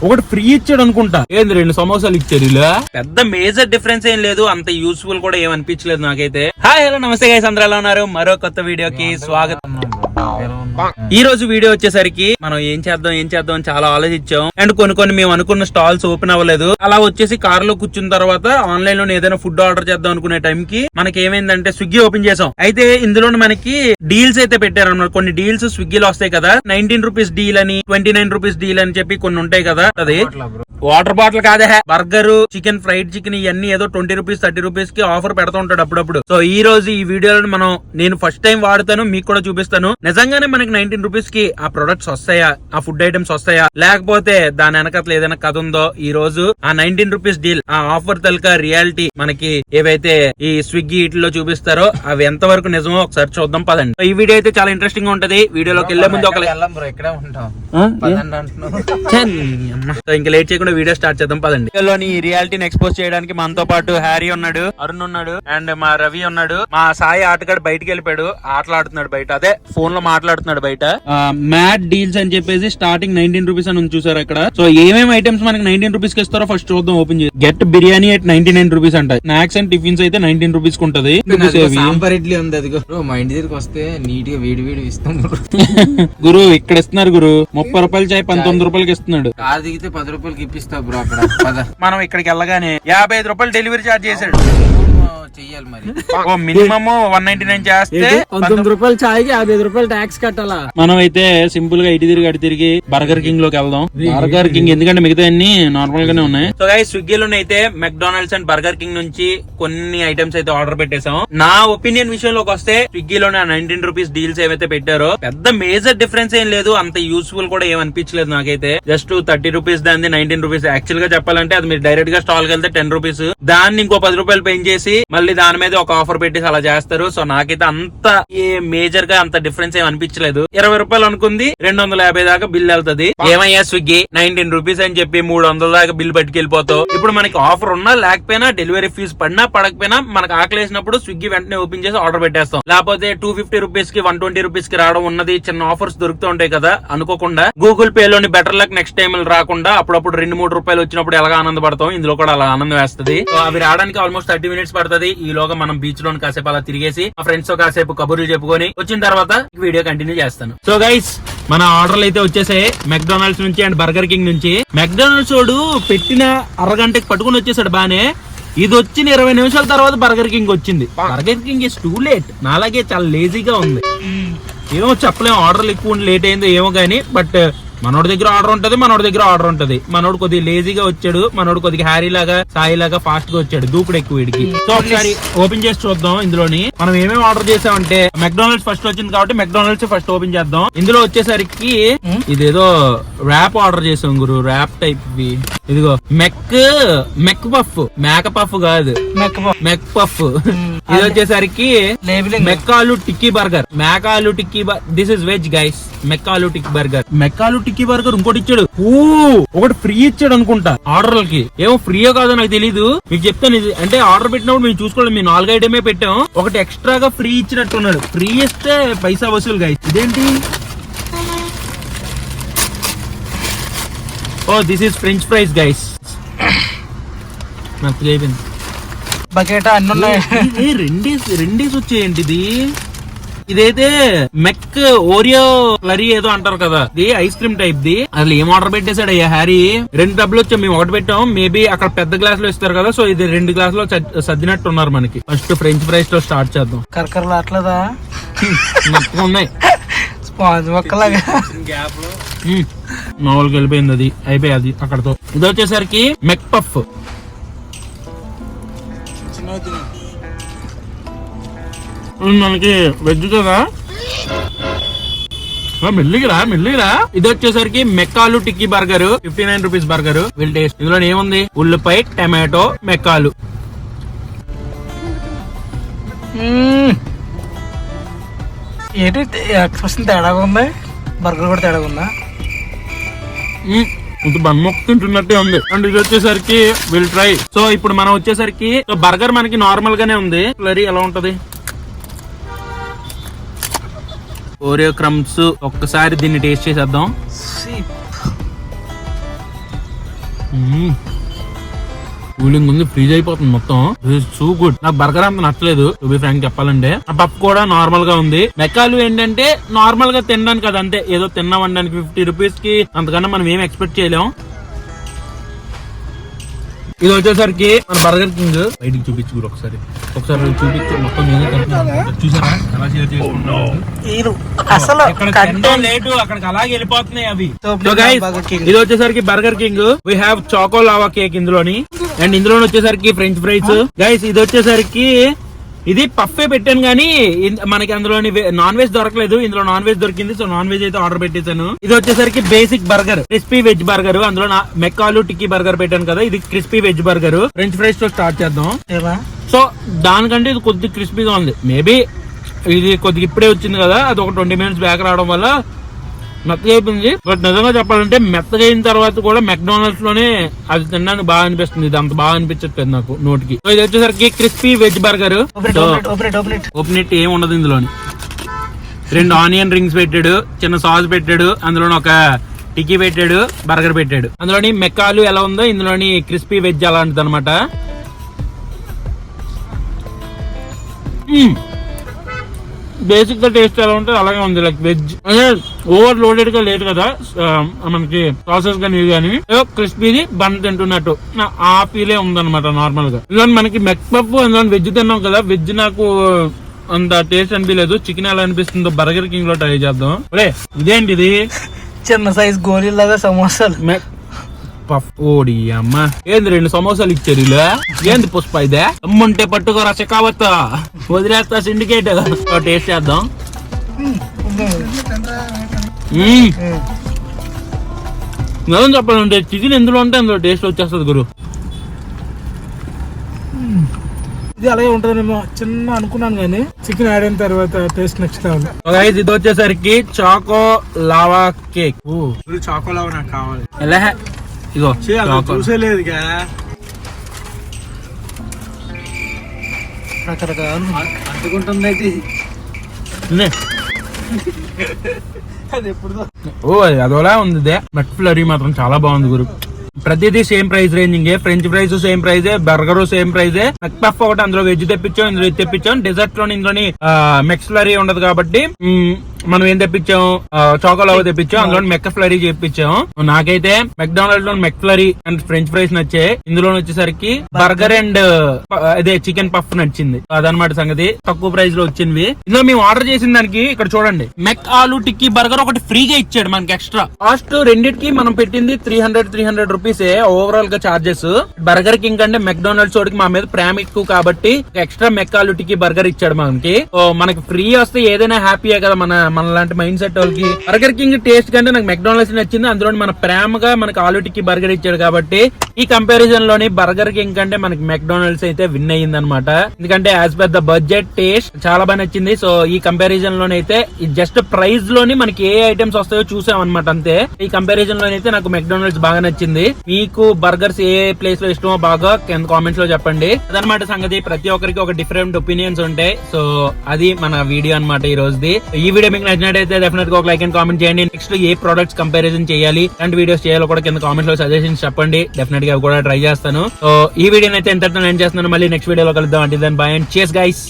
ఒకటి ఫ్రీ ఇచ్చాడు అనుకుంటా. ఏంది 2 సమోసాలు ఇచ్చారు ఇలా. పెద్ద మేజర్ డిఫరెన్స్ ఏం లేదు, అంత యూస్ఫుల్ కూడా ఏమనిపించలేదు నాకైతే. హాయ్ హలో నమస్తే గైస్, అందరూ ఎలా ఉన్నారు? మరో కొత్త వీడియోకి స్వాగతం. ఈ రోజు వీడియో వచ్చేసరికి మనం ఏం చేద్దాం అని చాలా ఆలోచించాం. అండ్ కొన్ని మేము అనుకున్న స్టాల్స్ ఓపెన్ అవ్వలేదు. అలా వచ్చేసి కార్ లో కూర్చున్న తర్వాత ఆన్లైన్ లో ఏదైనా ఫుడ్ ఆర్డర్ చేద్దాం అనుకునే టైం కి మనకి ఏమైందంటే స్విగ్గీ ఓపెన్ చేసాం. అయితే ఇందులో మనకి డీల్స్ అయితే పెట్టారు అన్నమాట. కొన్ని డీల్స్ స్విగ్గీలో వస్తాయి కదా, 19 రూపీస్ డీల్ అని, 29 రూపీస్ డీల్ అని చెప్పి కొన్ని ఉంటాయి కదా. అది వాటర్ బాటిల్ కాదే, బర్గర్, చికెన్, ఫ్రైడ్ చికెన్ ఇవన్నీ ఏదో 20 రూపీస్ 30 రూపీస్ కి ఆఫర్ పెడతా ఉంటాడు అప్పుడప్పుడు. సో ఈ రోజు ఈ వీడియోలో నేను ఫస్ట్ టైం వాడుతాను, మీకు కూడా చూపిస్తాను. నిజంగానే మనకి 19 రూపీస్ కి ఆ ప్రొడక్ట్స్ వస్తాయా, ఆ ఫుడ్ ఐటమ్స్ వస్తాయా, లేకపోతే దాని వెనకట్ల ఏదైనా కథ ఉందో. ఈ రోజు ఆ 19 రూపీస్ డీల్, ఆ ఆఫర్ తలక రియాలిటీ మనకి ఏవైతే ఈ స్విగ్గీ ఇట్లో చూపిస్తారో అవి ఎంత వరకు నిజమో ఒకసారి చూద్దాం పదండి. ఈ వీడియో అయితే చాలా ఇంట్రెస్టింగ్ గా ఉంటది. వీడియోలోకి వెళ్లే ముందు ఇంకా లేట్ చేయకుండా వీడియో స్టార్ట్ చేద్దాం పదండి. వీడియోలోని రియాలిటీని ఎక్స్పోజ్ చేయడానికి మనతో పాటు హ్యారీ ఉన్నాడు, అరుణ్ ఉన్నాడు, అండ్ మా రవి ఉన్నాడు. మా సాయి ఆటగాడు బయటకు వెళ్ళిపోయాడు, ఆటలాడుతున్నాడు బయట. అదే ఫోన్ లో మాట్లాడుతున్నాడు బయట. మ్యాట్ డీల్స్ అని చెప్పేసి స్టార్టింగ్ 19 రూపీస్ అని చూసారు అక్కడ. సో ఏమేమి ఐటమ్స్ మనకి 19 రూపీస్ కి ఇస్తారో ఫస్ట్ చూద్దాం. ఓపెన్ చేసి గెట్ బిర్యానీ at 99 రూపీస్ అంట. స్నాక్స్ అండ్ టిఫిన్స్ అయితే 19 రూపీస్ కి ఉంటది. సాంబార్ ఇడ్లీ ఉంది, అది మా ఇంటి దగ్గరికి వస్తే నీట్ గా వేడి వేడి ఇస్తాం గురు. ఇక్కడ ఇస్తున్నారు గురు, 30 రూపాయలు చాయ్ 19 రూపాయలకి ఇస్తున్నాడు. కార్ దిగితే 10 రూపాయలకి ఇప్పిస్తావు బ్రో అక్కడ. మనం ఇక్కడికి వెళ్ళగానే 55 రూపాయలు డెలివరీ ఛార్జ్ చేశాడు. చెయ్యాలి మరి. మినిమం 199 చేస్తే 19 రూపాయలు చాయ్కి 55 రూపాయలు ట్యాక్స్ కట్టాలా. మనం అయితే సింపుల్ గా ఇటు తిరిగి బర్గర్ కింగ్ లోకి వెళ్దాం. బర్గర్ కింగ్ ఎందుకంటే మిగతా అన్ని నార్మల్ గానే ఉన్నాయి. సో గైస్, స్విగ్గీలోనే అయితే మెక్డానల్డ్స్ అండ్ బర్గర్ కింగ్ నుంచి కొన్ని ఐటమ్స్ అయితే ఆర్డర్ పెట్టేసాం. నా ఒపీనియన్ విషయంలోకి వస్తే స్విగ్గీలోనే 19 రూపీస్ డీల్స్ ఏవైతే పెట్టారో పెద్ద మేజర్ డిఫరెన్స్ ఏం లేదు, అంత యూస్ఫుల్ కూడా ఏమనిపించలేదు నాకైతే. జస్ట్ 30 రూపీస్ దాన్ని 19 రూపీస్. యాక్చువల్ గా చెప్పాలంటే అది మీరు డైరెక్ట్ గా స్టాల్ కి వెళ్తే 10 రూపీస్, దాన్ని ఇంకో 10 రూపాయలు పెంచేసి మళ్ళీ దాని మీద ఒక ఆఫర్ పెట్టేసి అలా చేస్తారు. సో నాకైతే అంత మేజర్ గా అంత డిఫరెన్స్ ఏం అనిపించలేదు. 20 రూపాయలు అనుకుంది 250 దాకా బిల్ వెళ్తది. ఏమయ్యా స్విగ్గీ, 19 రూపీస్ అని చెప్పి 300 దాకా బిల్ పట్టుకెళ్ళిపోతావు. ఇప్పుడు మనకి ఆఫర్ ఉన్నా లేకపోయినా, డెలివరీ ఫీజు పడినా పడకపోయినా, మనకు ఆకలేసినప్పుడు స్విగ్గీ వెంటనే ఓపెన్ చేసి ఆర్డర్ పెట్టేస్తాం. లేకపోతే 250 రూపీస్ కి 120 రూపీస్ కి రావడం ఉన్నది. చిన్న ఆఫర్స్ దొరుకుతూ ఉంటాయి కదా అనుకోకుండా. గూగుల్ పే లోని బెటర్ లక్ నెక్స్ట్ టైం రాకుండా అప్పుడప్పుడు 2-3 రూపాయలు వచ్చినప్పుడు ఎలాగా ఆనందపడతాం, ఇందులో కూడా అలా ఆనందం వేస్తుంది. అవి రావడానికి ఆల్మోస్ట్ 30 మినిట్స్ పడుతుంది. ఈలోగా మనం బీచ్ లో కాసేపు అలా తిరిగేసి ఆ ఫ్రెండ్స్ తో కాసేపు కబుర్లు చెప్పుకొని వచ్చిన తర్వాత వీడియో కంటిన్యూ చేస్తాను. సో గైస్, మన ఆర్డర్లు అయితే వచ్చేసాయి మెక్డానల్డ్స్ నుంచి అండ్ బర్గర్ కింగ్ నుంచి. మెక్డానల్డ్స్ వాడు పెట్టిన అరగంటకి పట్టుకుని వచ్చేసాడు బానే. ఇది వచ్చిన 20 నిమిషాల తర్వాత బర్గర్ కింగ్ వచ్చింది. Burger king is too late. నాలాగే చాలా లేజీగా ఉంది. ఏమో చెప్పలేము, ఆర్డర్లు ఎక్కువ లేట్ అయిందో ఏమో గానీ. బట్ మనోడి దగ్గర ఆర్డర్ ఉంటది, మనోడి దగ్గర ఆర్డర్ ఉంటది. మనోడు కొద్దిగా లేజీగా వచ్చాడు, మనోడు కొద్దిగా హ్యారీ లాగా సాయి లాగా ఫాస్ట్ గా వచ్చాడు. దూకుడు ఎక్కువ వీడికి. సో ఒకసారి ఓపెన్ చేసి చూద్దాం. ఇందులోని మనం ఏమేమి ఆర్డర్ చేసామంటే మెక్డానల్డ్స్ ఫస్ట్ వచ్చింది కాబట్టి మెక్డానల్డ్స్ ఫస్ట్ ఓపెన్ చేద్దాం. ఇందులో వచ్చేసరికి ఇదేదో ర్యాప్ ఆర్డర్ చేసాం గురు, ర్యాప్ టైప్. ఇదిగో మెక్ పఫ్, మేక పఫ్ కాదు, మెక్ పఫ్. ఇది వచ్చేసరికి McAloo tikki burger, McAloo tikki. This is veg guys, McAloo tikki burger. McAloo tikki burger ఇంకోటి ఇచ్చాడు. ఒకటి ఫ్రీ ఇచ్చాడు అనుకుంటా ఆర్డర్లకి. ఏమో ఫ్రీయో కాదో నాకు తెలీదు, మీకు చెప్తాను. ఇది అంటే ఆర్డర్ పెట్టినప్పుడు మేము చూసుకోవాలి, మేము 4 ఐటమే పెట్టాం. ఒకటి ఎక్స్ట్రాగా ఫ్రీ ఇచ్చినట్టున్నాడు. ఫ్రీ ఇస్తే పైసా వసూలు గైస్. ఇదేంటి? Oh this is French fries guys. నాకు అయిపోయింది. బకెటా అన్ని ఉన్నాయి. రెండేసి వచ్చేయండి. ఇదైతే మెక్ ఓరియో క్లరీ ఏదో అంటారు కదా, ఇది ఐస్ క్రీమ్ టైప్ ది. అసలు ఏం ఆర్డర్ పెట్టేశాడు అయ్యా హ్యారీ. 2 డబ్బులు వచ్చాయి, మేము ఒకటి పెట్టాం. మేబీ అక్కడ పెద్ద గ్లాస్ లో ఇస్తారు కదా, సో ఇది 2 గ్లాస్ లో సర్దినట్టు ఉన్నారు మనకి. ఫస్ట్ ఫ్రెంచ్ ఫ్రైస్ తో స్టార్ట్ చేద్దాం. కరకరలు అట్లదా మొత్తం ఉన్నాయి ఒక్కలాగా. మామూలుగా వెళ్ళిపోయింది, అది అయిపోయి అక్కడతో. ఇది వచ్చేసరికి మెక్ పఫ్. మనకి వెజ్ కదా, మెల్లిగిరా. ఇది వచ్చేసరికి McAloo tikki burger, 59 rupees burger. వీళ్ళ టేస్ట్ ఇందులో ఏముంది? ఉల్లిపాయ, టమాటో, మెక్కాలు. ఏంటి ఎక్స్ప్రెషన్ తేడాగా ఉంది, బర్గర్ కూడా తేడాగా ఉందా? ఇది బన్మొక్క తింటున్నట్టే ఉంది. అండ్ ఇది వచ్చేసరికి విల్ ట్రై. సో ఇప్పుడు మనం వచ్చేసరికి బర్గర్ మనకి నార్మల్ గానే ఉంది. క్లరీ ఎలా ఉంటది? Oreo crumbs. ఒక్కసారి దీన్ని టేస్ట్ చేసేద్దాం. కూలింగ్ ఉంది, ఫ్రీజ్ అయిపోతుంది మొత్తం. So good. నాకు బర్గర్ అంత నచ్చలేదు టు బి ఫ్రాంక్ చెప్పాలంటే. ఆ పప్పు కూడా నార్మల్ గా ఉంది. మెక్కాలు ఏంటంటే నార్మల్ గా తినడానికి కదా, అంతే ఏదో తిన్నామండానికి 50 రూపీస్ కి అంతకన్నా మనం ఏం ఎక్స్పెక్ట్ చేయలేం. ఇది వచ్చేసరికి మన బర్గర్ కింగ్ బయటికి చూపించు ఒకసారి చూపించు. మొత్తం చూసారా ఎలా షేర్ చేసుకుంటారు అసలు లేటు అక్కడికి అలాగే వెళ్ళిపోతున్నాయి అవి. ఇది వచ్చేసరికి Burger King. We have choco lava cake ఇందులోని, అండ్ ఇందులోని వచ్చేసరికి ఫ్రెంచ్ ఫ్రైస్. గైస్ ఇది వచ్చేసరికి ఇది పఫే పెట్టాను కానీ మనకి అందులోని నాన్ వెజ్ దొరకలేదు. ఇందులో నాన్ వెజ్ దొరికింది, సో నాన్ వెజ్ అయితే ఆర్డర్ పెట్టేశాను. ఇది వచ్చేసరికి basic burger, crispy veg burger. అందులో మెక్కాలు టిక్కీ బర్గర్ పెట్టాను కదా, ఇది crispy veg burger. French fries తో స్టార్ట్ చేద్దాం. సో దానికంటే ఇది కొద్దిగా క్రిస్పీగా ఉంది. మేబీ ఇది కొద్దిగా ఇప్పుడే వచ్చింది కదా, అది ఒక 20 మినిట్స్ బ్యాక్ రావడం వల్ల మెత్తగా అయిపోయింది. బట్ నిజంగా చెప్పాలంటే మెత్తగా అయిన తర్వాత కూడా మెక్డానల్డ్స్ లోనే అది తినడానికి బాగా అనిపిస్తుంది. ఇది అంత బాగా అనిపించట్లేదు నాకు నోటికి. సో ఇది వచ్చేసరికి క్రిస్పీ వెజ్ బర్గర్. ఓపెన్ ఏం ఉండదు ఇందులోని. 2 ఆనియన్ రింగ్స్ పెట్టాడు, చిన్న సాస్ పెట్టాడు, అందులోని ఒక టిక్కీ పెట్టాడు, బర్గర్ పెట్టాడు. అందులోని మెక్కాలు ఎలా ఉందో ఇందులోని క్రిస్పీ వెజ్ అలాంటిది అనమాట. బేసిక్ గా టేస్ట్ ఎలా ఉంటుంది అలాగే ఉంది. లైక్ వెజ్ అంటే ఓవర్ లోడెడ్ గా లేదు కదా మనకి సాసెస్ కానీ ఇది కానీ, క్రిస్పీది బన్ తింటున్నట్టు ఆ ఫీలే ఉందన్నమాట నార్మల్ గా. ఇందులో మనకి మెక్ పఫ్, అందులో వెజ్ తిన్నాం కదా, వెజ్ నాకు అంత టేస్ట్ అనిపించలేదు. చికెన్ ఎలా అనిపిస్తుందో బర్గర్ కింగ్ లో ట్రై చేద్దాం. ఇదేంటి ఇది చిన్న సైజ్ గోళీలాగా సమోసాలు. ఓడి అమ్మ, ఏంది 2 సమోసాలు ఇచ్చారు ఇలా? ఏంది పుష్ప ఇదే? అమ్ముంటే పట్టుకోరా చెక్కావత్త, వదిలేస్తా సిండికేట్. టేస్ట్ చేద్దాం. నిజం చెప్పాలంటే చికెన్ ఎందులో ఉంటే అందులో టేస్ట్ వచ్చేస్తుంది గురు. ఇది అలాగే ఉంటుందేమో చిన్న అనుకున్నాను కానీ చికెన్ యాడ్ అయిన తర్వాత టేస్ట్ నెక్స్ట్ కావాలి. ఇది వచ్చేసరికి choco lava cake. Choco lava నాకు కావాలి. ఎలా ఇగో చూసేలేదు రకరకాలు అంటుకుంటుంది అయితే. అది ఎప్పుడు అదోలా ఉంది. మెక్ ఫ్లరీ మాత్రం చాలా బాగుంది గురు. ప్రతిదీ same price ranging. French fries same ప్రైజే, బర్గర్ సేమ్ ప్రైజే. మెక్ పఫ్ ఒకటి అందులో వెజ్ తెప్పించాం, ఇందులో ఇది తెప్పించాం. డెజర్ట్ లోని ఇందులోని మెక్ ఫ్లరీ ఉండదు కాబట్టి మనం ఏం తెప్పించాం, చాకోలావా తెప్పించాం, అందులో మెక్ ఫ్లరీ చేపించాం. నాకైతే మెక్డానల్డ్ లో మెక్ ఫ్లరీ అండ్ ఫ్రెంచ్ ఫ్రైస్ నచ్చాయి. ఇందులో వచ్చేసరికి బర్గర్ అండ్ అదే చికెన్ పఫ్ నచ్చింది. అదనమాట సంగతి. తక్కువ ప్రైస్ లో వచ్చినవి. ఇందులో మేము ఆర్డర్ చేసిన దానికి ఇక్కడ చూడండి, మెక్ ఆలు టిక్కీ బర్గర్ ఒకటి ఫ్రీగా ఇచ్చాడు మనకి ఎక్స్ట్రా. కాస్ట్ రెండింటికి మనం పెట్టింది 300 రూపీసే ఓవరాల్ గా చార్జెస్. బర్గర్ కింగ్ అంటే మెక్డానల్డ్స్ వాడికి మా మీద ప్రేమ ఎక్కువ కాబట్టి ఎక్స్ట్రా మెక్ ఆలు టిక్కీ బర్గర్ ఇచ్చాడు మనకి. మనకి ఫ్రీ వస్తే ఏదైనా హ్యాపీయే కదా మన లాంటి మైండ్ సెట్ వాళ్ళకి. బర్గర్ కింగ్ టేస్ట్ కంటే నాకు మెక్డానల్డ్స్ నచ్చింది. అందులో మన ప్రేమగా మనకి ఆలు టిక్కీ బర్గర్ ఇచ్చాడు కాబట్టి ఈ కంపారిజన్ లోని బర్గర్ కింగ్ కంటే మనకి మెక్డానల్డ్స్ అయితే విన్ అయ్యింది అనమాట. ఎందుకంటే as per the budget taste చాలా బాగా నచ్చింది. సో ఈ కంపారిజన్ లోనైతే జస్ట్ ప్రైస్ లోని మనకి ఏ ఐటమ్స్ వస్తాయో చూసాం అనమాట అంతే. ఈ కంపారిజన్ లోనైతే నాకు మెక్డానల్డ్స్ బాగా నచ్చింది. మీకు బర్గర్స్ ఏ ప్లేస్ లో ఇష్టమో బాగా కింద కామెంట్స్ లో చెప్పండి. అదనమాట సంగతి. ప్రతి ఒక్కరికి ఒక డిఫరెంట్ ఒపీనియన్స్ ఉంటాయి. సో అది మన వీడియో అనమాట ఈ రోజుది. ఈ వీడియో మీకు నచ్చినట్టయితే డెఫినెట్ గా ఒక లైక్ అండ్ కామెంట్ చేయండి. నెక్స్ట్ ఏ ప్రొడక్ట్స్ కంపారిజన్ చేయాలి, ఇలాంటి వీడియోస్ చేయాలో కూడా కింద కామెంట్స్ లో సజెషన్స్ చెప్పండి. డెఫినెట్ గా కూడా ట్రై చేస్తాను. సో ఈ వీడియో అయితే ఎంతర్టైన్ చేస్తున్నాను. మళ్ళీ నెక్స్ట్ వీడియోలో కలుద్దాం. అంటే దెన్ బై అండ్ చేస్ గైస్.